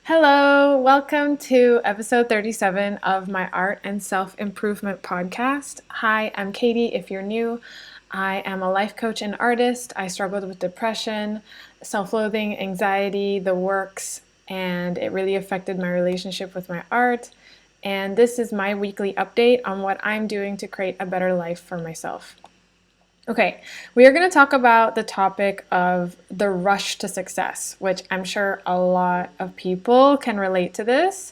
Hello, welcome to episode 37 of my art and self-improvement podcast. Hi, I'm Katie. If you're new, I am a life coach and artist. I struggled with depression, self-loathing, anxiety, the works, and it really affected my relationship with my art. And this is my weekly update on what I'm doing to create a better life for myself. Okay, we are going to talk about the topic of the rush to success, which I'm sure a lot of people can relate to this.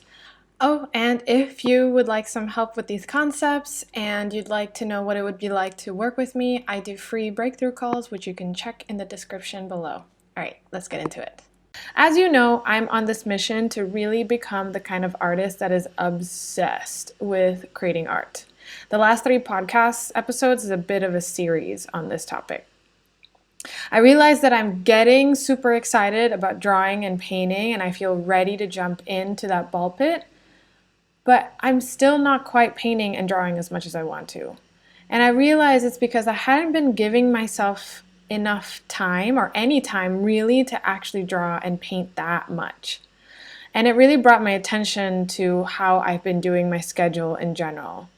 Oh, and if you would like some help with these concepts and you'd like to know what it would be like to work with me, I do free breakthrough calls, which you can check in the description below. All right, let's get into it. As you know, I'm on this mission to really become the kind of artist that is obsessed with creating art. The last 3 podcast episodes is a bit of a series on this topic. I realize that I'm getting super excited about drawing and painting, and I feel ready to jump into that ball pit, but I'm still not quite painting and drawing as much as I want to. And I realize it's because I hadn't been giving myself enough time or any time really to actually draw and paint that much. And it really brought my attention to how I've been doing my schedule in general.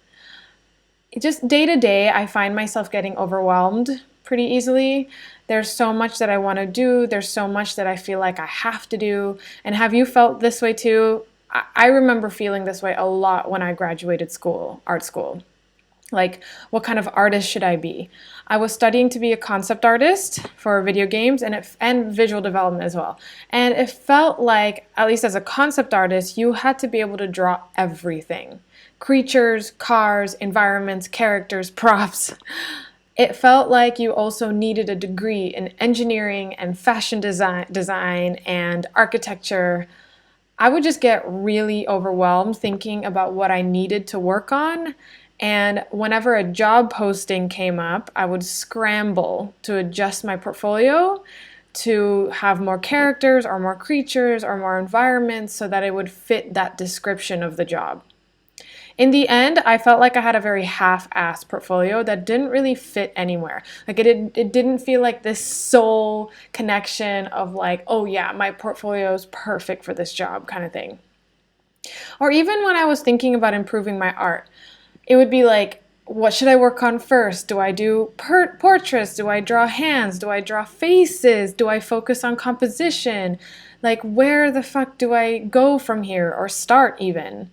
Just day to day, I find myself getting overwhelmed pretty easily. There's so much that I want to do. There's so much that I feel like I have to do. And have you felt this way too? I remember feeling this way a lot when I graduated school, art school. Like, what kind of artist should I be? I was studying to be a concept artist for video games and visual development as well. And it felt like, at least as a concept artist, you had to be able to draw everything. Creatures, cars, environments, characters, props. It felt like you also needed a degree in engineering and fashion design and architecture. I would just get really overwhelmed thinking about what I needed to work on. And whenever a job posting came up, I would scramble to adjust my portfolio to have more characters or more creatures or more environments so that it would fit that description of the job. In the end, I felt like I had a very half-assed portfolio that didn't really fit anywhere. Like it didn't feel like this soul connection of like, oh yeah, my portfolio is perfect for this job kind of thing. Or even when I was thinking about improving my art, it would be like, what should I work on first? Do I do portraits? Do I draw hands? Do I draw faces? Do I focus on composition? Like, where the fuck do I go from here or start even?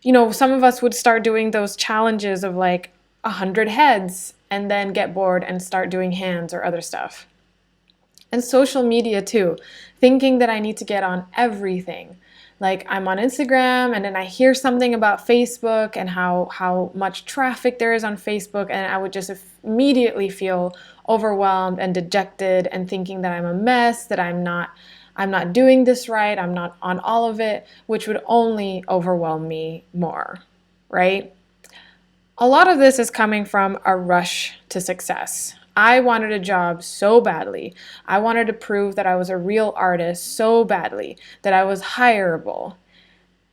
You know, some of us would start doing those challenges of like 100 heads and then get bored and start doing hands or other stuff. And social media too, thinking that I need to get on everything. Like I'm on Instagram and then I hear something about Facebook and how much traffic there is on Facebook, and I would just immediately feel overwhelmed and dejected and thinking that I'm a mess, that I'm not doing this right, I'm not on all of it, which would only overwhelm me more, right? A lot of this is coming from a rush to success. I wanted a job so badly. I wanted to prove that I was a real artist so badly, that I was hireable.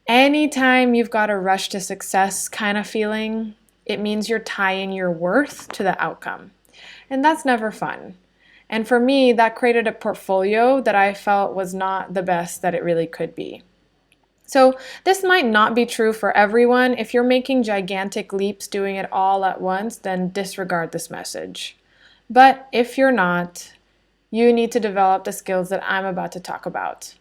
Anytime you've got a rush to success kind of feeling, it means you're tying your worth to the outcome. And that's never fun. And for me, that created a portfolio that I felt was not the best that it really could be. So this might not be true for everyone. If you're making gigantic leaps doing it all at once, then disregard this message. But if you're not, you need to develop the skills that I'm about to talk about.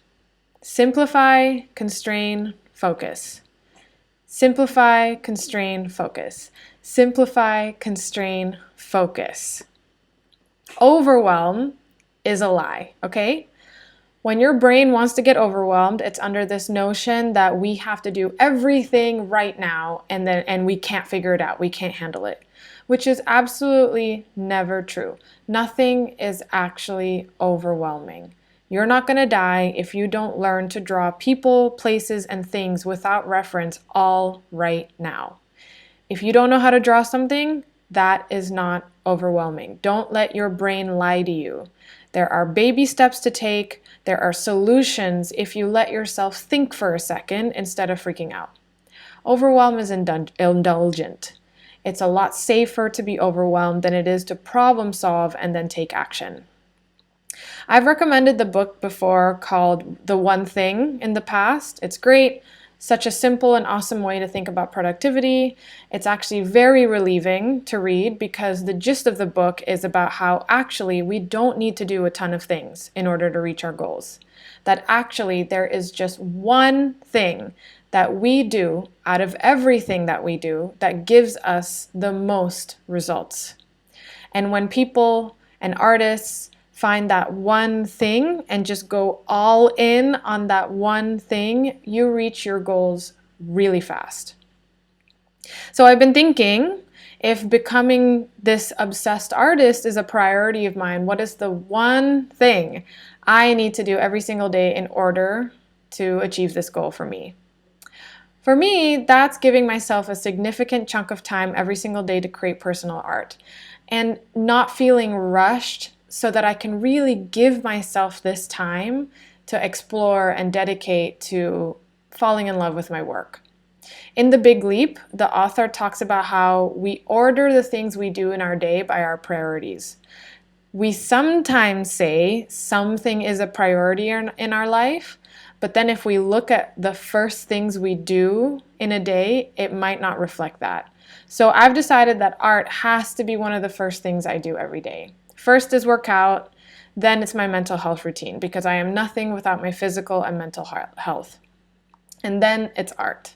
Simplify, constrain, focus. Simplify, constrain, focus. Simplify, constrain, focus. Overwhelm is a lie, okay? When your brain wants to get overwhelmed, it's under this notion that we have to do everything right now and we can't figure it out. We can't handle it, which is absolutely never true. Nothing is actually overwhelming. You're not going to die if you don't learn to draw people, places, and things without reference all right now. If you don't know how to draw something, that is not overwhelming. Don't let your brain lie to you. There are baby steps to take. There are solutions if you let yourself think for a second instead of freaking out. Overwhelm is indulgent. It's a lot safer to be overwhelmed than it is to problem solve and then take action. I've recommended the book before called The One Thing in the past. It's great. Such a simple and awesome way to think about productivity. It's actually very relieving to read because the gist of the book is about how actually we don't need to do a ton of things in order to reach our goals. That actually there is just one thing that we do out of everything that we do that gives us the most results. And when people and artists find that one thing and just go all in on that one thing, you reach your goals really fast. So I've been thinking, if becoming this obsessed artist is a priority of mine, what is the one thing I need to do every single day in order to achieve this goal for me? For me, that's giving myself a significant chunk of time every single day to create personal art and not feeling rushed so that I can really give myself this time to explore and dedicate to falling in love with my work. In The Big Leap, the author talks about how we order the things we do in our day by our priorities. We sometimes say something is a priority in our life, but then if we look at the first things we do in a day, it might not reflect that. So I've decided that art has to be one of the first things I do every day. First is work out, then it's my mental health routine because I am nothing without my physical and mental health. And then it's art.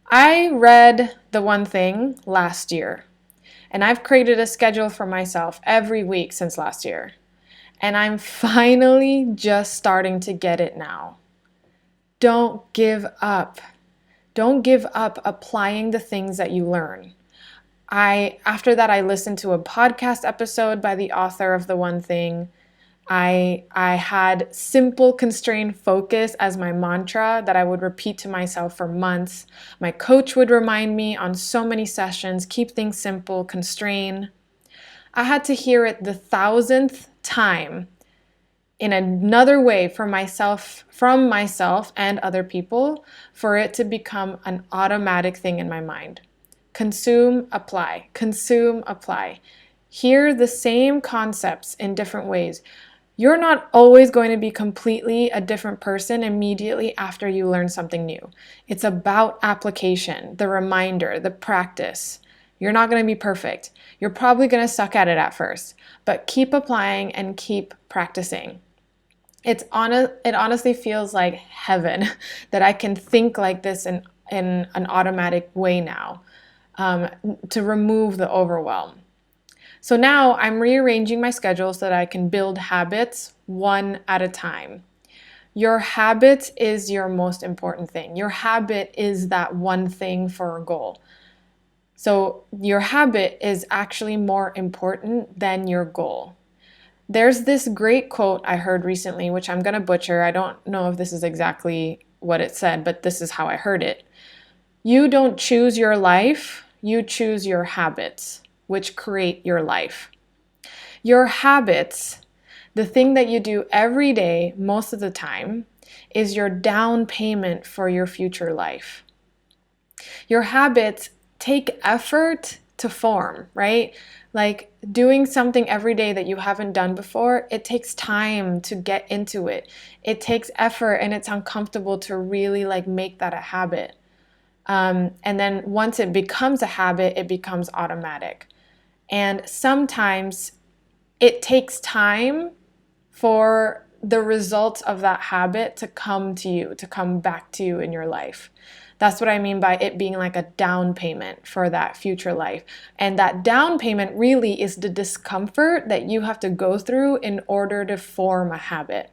I read The One Thing last year, and I've created a schedule for myself every week since last year. And I'm finally just starting to get it now. Don't give up. Don't give up applying the things that you learn. After that, I listened to a podcast episode by the author of The One Thing. I had simple, constrain, focus as my mantra that I would repeat to myself for months. My coach would remind me on so many sessions, keep things simple, constrain. I had to hear it the 1,000th time in another way from myself and other people for it to become an automatic thing in my mind. Consume, apply. Consume, apply. Hear the same concepts in different ways. You're not always going to be completely a different person immediately after you learn something new. It's about application, the reminder, the practice. You're not going to be perfect. You're probably going to suck at it at first, but keep applying and keep practicing. It honestly feels like heaven that I can think like this in an automatic way now, to remove the overwhelm. So now I'm rearranging my schedule so that I can build habits one at a time. Your habit is your most important thing. Your habit is that one thing for a goal. So your habit is actually more important than your goal. There's this great quote I heard recently, which I'm going to butcher. I don't know if this is exactly what it said, but this is how I heard it. You don't choose your life, you choose your habits, which create your life. Your habits, the thing that you do every day, most of the time, is your down payment for your future life. Your habits take effort to form, right? Like doing something every day that you haven't done before, it takes time to get into it. It takes effort and it's uncomfortable to really make that a habit. And then once it becomes a habit, it becomes automatic. And sometimes it takes time for the results of that habit to come to you, to come back to you in your life. That's what I mean by it being like a down payment for that future life. And that down payment really is the discomfort that you have to go through in order to form a habit.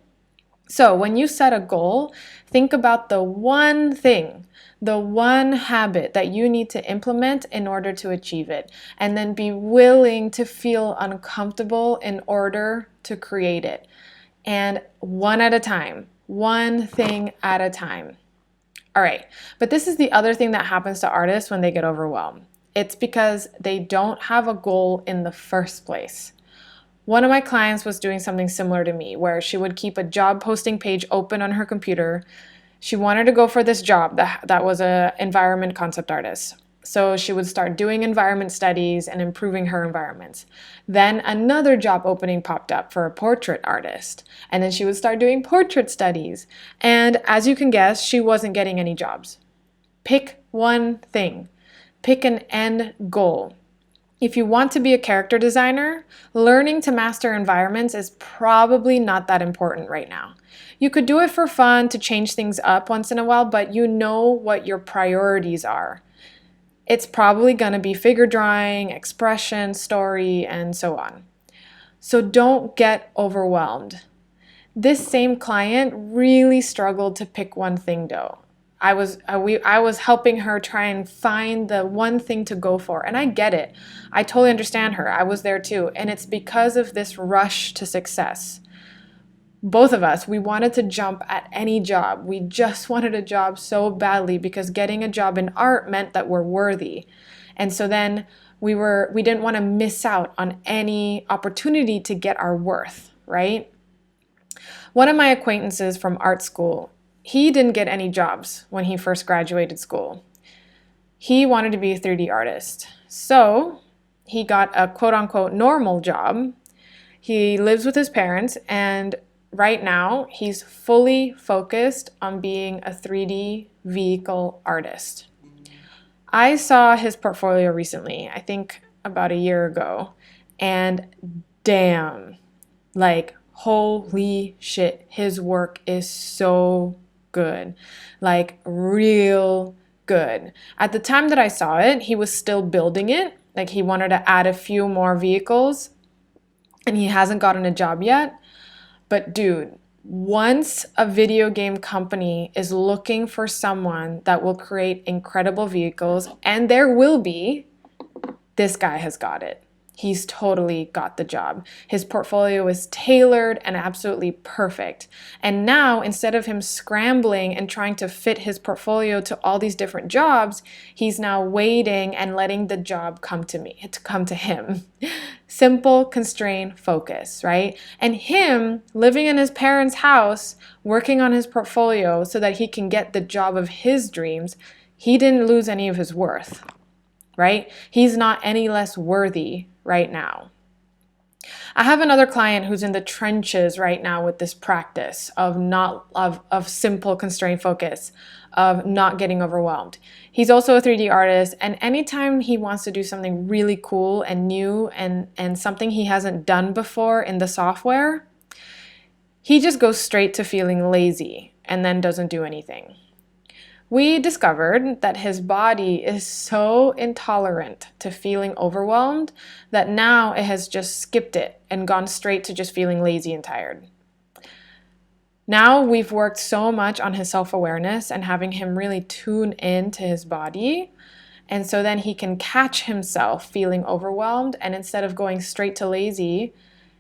So when you set a goal, think about the one thing, the one habit that you need to implement in order to achieve it, and then be willing to feel uncomfortable in order to create it. And one at a time, one thing at a time. All right, but this is the other thing that happens to artists when they get overwhelmed. It's because they don't have a goal in the first place. One of my clients was doing something similar to me, where she would keep a job posting page open on her computer. She wanted to go for this job that was an environment concept artist. So she would start doing environment studies and improving her environments. Then another job opening popped up for a portrait artist. And then she would start doing portrait studies. And as you can guess, she wasn't getting any jobs. Pick one thing. Pick an end goal. If you want to be a character designer, learning to master environments is probably not that important right now. You could do it for fun to change things up once in a while, but you know what your priorities are. It's probably going to be figure drawing, expression, story, and so on. So don't get overwhelmed. This same client really struggled to pick one thing though. I was helping her try and find the one thing to go for, and I get it. I totally understand her. I was there too, and it's because of this rush to success. Both of us, we wanted to jump at any job. We just wanted a job so badly because getting a job in art meant that we're worthy. And so then we didn't want to miss out on any opportunity to get our worth, right? One of my acquaintances from art school, he didn't get any jobs when he first graduated school. He wanted to be a 3D artist. So he got a quote unquote normal job. He lives with his parents, and right now he's fully focused on being a 3D vehicle artist. I saw his portfolio recently, I think about a year ago, and damn, like holy shit, his work is so good, like real good. At the time that I saw it, he was still building it, like he wanted to add a few more vehicles, and he hasn't gotten a job yet. But dude, once a video game company is looking for someone that will create incredible vehicles, and there will be, this guy has got it. He's totally got the job. His portfolio is tailored and absolutely perfect. And now, instead of him scrambling and trying to fit his portfolio to all these different jobs, he's now waiting and letting the job come to him. Simple, constrain, focus, right? And him living in his parents' house, working on his portfolio so that he can get the job of his dreams, he didn't lose any of his worth, right? He's not any less worthy right now. I have another client who's in the trenches right now with this practice of simple constraint focus, of not getting overwhelmed. He's also a 3D artist, and anytime he wants to do something really cool and new and something he hasn't done before in the software, he just goes straight to feeling lazy and then doesn't do anything. We discovered that his body is so intolerant to feeling overwhelmed that now it has just skipped it and gone straight to just feeling lazy and tired. Now we've worked so much on his self-awareness and having him really tune in to his body. And so then he can catch himself feeling overwhelmed, and instead of going straight to lazy,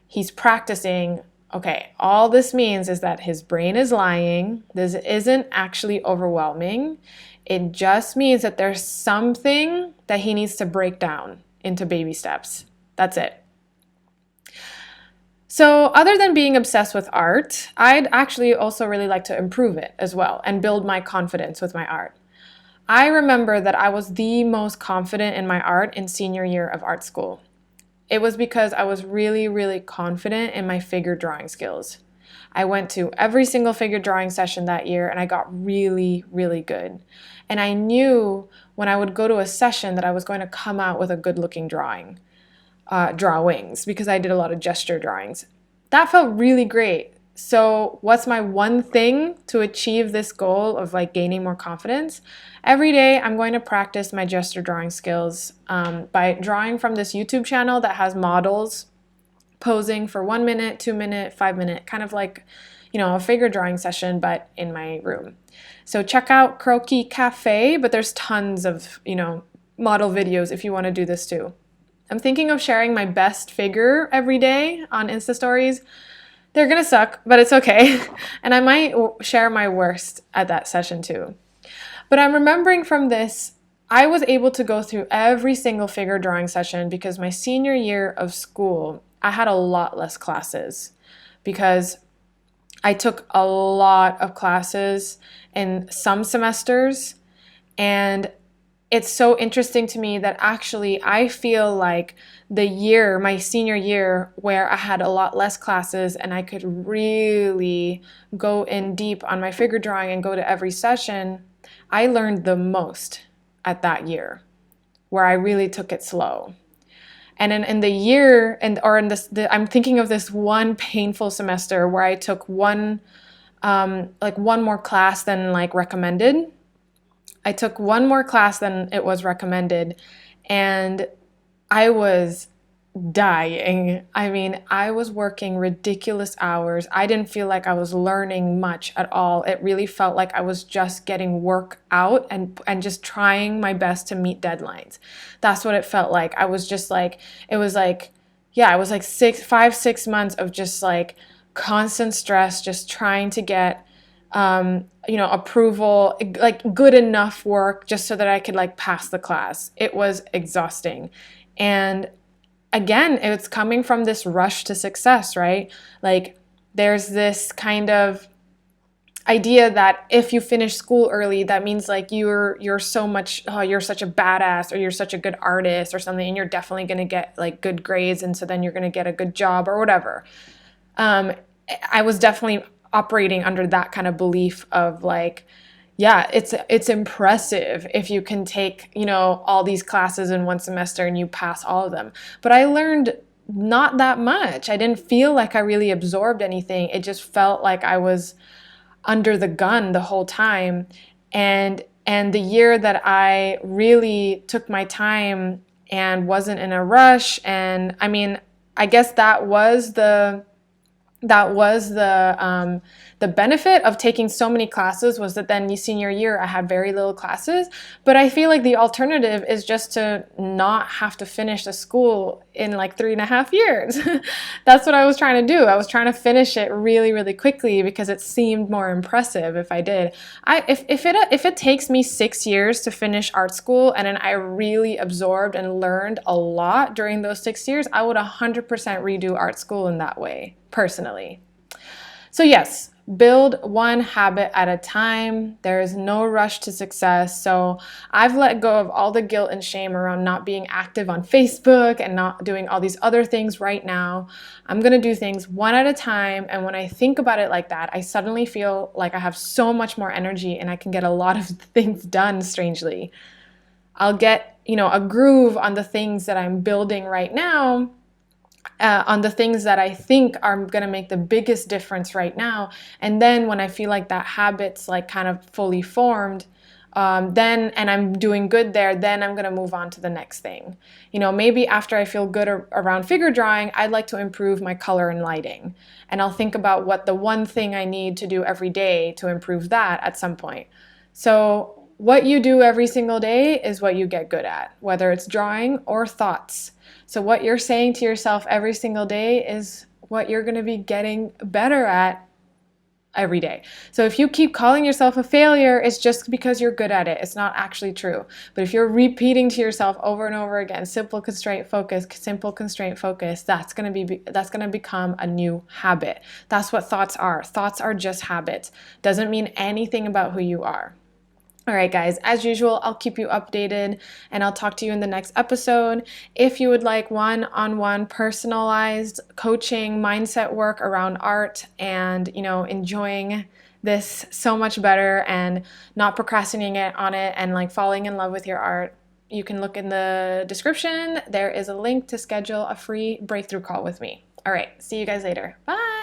he's practicing, okay, all this means is that his brain is lying. This isn't actually overwhelming. It just means that there's something that he needs to break down into baby steps. That's it. So other than being obsessed with art, I'd actually also really like to improve it as well and build my confidence with my art. I remember that I was the most confident in my art in senior year of art school. It was because I was really, really confident in my figure drawing skills. I went to every single figure drawing session that year, and I got really, really good. And I knew when I would go to a session that I was going to come out with a good-looking drawings, because I did a lot of gesture drawings. That felt really great. So what's my one thing to achieve this goal of like gaining more confidence? Every day I'm going to practice my gesture drawing skills by drawing from this YouTube channel that has models posing for 1 minute, 2 minute, 5 minute, kind of like, a figure drawing session, but in my room. So check out Croquis Cafe, but there's tons of, model videos if you want to do this too. I'm thinking of sharing my best figure every day on Insta stories. They're gonna suck, but it's okay. And I might share my worst at that session too. But I'm remembering from this, I was able to go through every single figure drawing session because my senior year of school, I had a lot less classes because I took a lot of classes in some semesters, and it's so interesting to me that actually I feel like my senior year, where I had a lot less classes and I could really go in deep on my figure drawing and go to every session, I learned the most at that year, where I really took it slow. And in the year, I'm thinking of this one painful semester where I took one more class than like recommended. I took one more class than it was recommended, and I was dying. I mean, I was working ridiculous hours. I didn't feel like I was learning much at all. It really felt like I was just getting work out and just trying my best to meet deadlines. That's what it felt like. I was just like, it was like, yeah, it was like 6 months of just like constant stress, just trying to get approval, like good enough work just so that I could like pass the class. It was exhausting. And again, it's coming from this rush to success, right? Like there's this kind of idea that if you finish school early, that means like you're such a badass, or you're such a good artist or something, and you're definitely going to get like good grades, and so then you're going to get a good job or whatever. I was definitely operating under that kind of belief of like, yeah, it's impressive if you can take, all these classes in one semester and you pass all of them. But I learned not that much. I didn't feel like I really absorbed anything. It just felt like I was under the gun the whole time. And the year that I really took my time and wasn't in a rush, and I mean, I guess the benefit of taking so many classes was that then the senior year I had very little classes. But I feel like the alternative is just to not have to finish the school in like 3.5 years. That's what I was trying to do. I was trying to finish it really, really quickly because it seemed more impressive if I did. If it takes me 6 years to finish art school and then I really absorbed and learned a lot during those 6 years, I would 100% redo art school in that way, personally. So yes, build one habit at a time. There is no rush to success. So I've let go of all the guilt and shame around not being active on Facebook and not doing all these other things right now. I'm going to do things one at a time. And when I think about it like that, I suddenly feel like I have so much more energy and I can get a lot of things done, strangely. I'll get, a groove on the things that I'm building right now, on the things that I think are going to make the biggest difference right now. And then when I feel like that habit's like kind of fully formed, and I'm doing good there, then I'm going to move on to the next thing. Maybe after I feel good around figure drawing, I'd like to improve my color and lighting. And I'll think about what the one thing I need to do every day to improve that at some point. So what you do every single day is what you get good at, whether it's drawing or thoughts. So what you're saying to yourself every single day is what you're going to be getting better at every day. So if you keep calling yourself a failure, it's just because you're good at it. It's not actually true. But if you're repeating to yourself over and over again, simple constraint focus, that's going to become a new habit. That's what thoughts are. Thoughts are just habits. Doesn't mean anything about who you are. All right, guys, as usual, I'll keep you updated and I'll talk to you in the next episode. If you would like one-on-one personalized coaching mindset work around art and, enjoying this so much better and not procrastinating on it and like falling in love with your art, you can look in the description. There is a link to schedule a free breakthrough call with me. All right, see you guys later. Bye.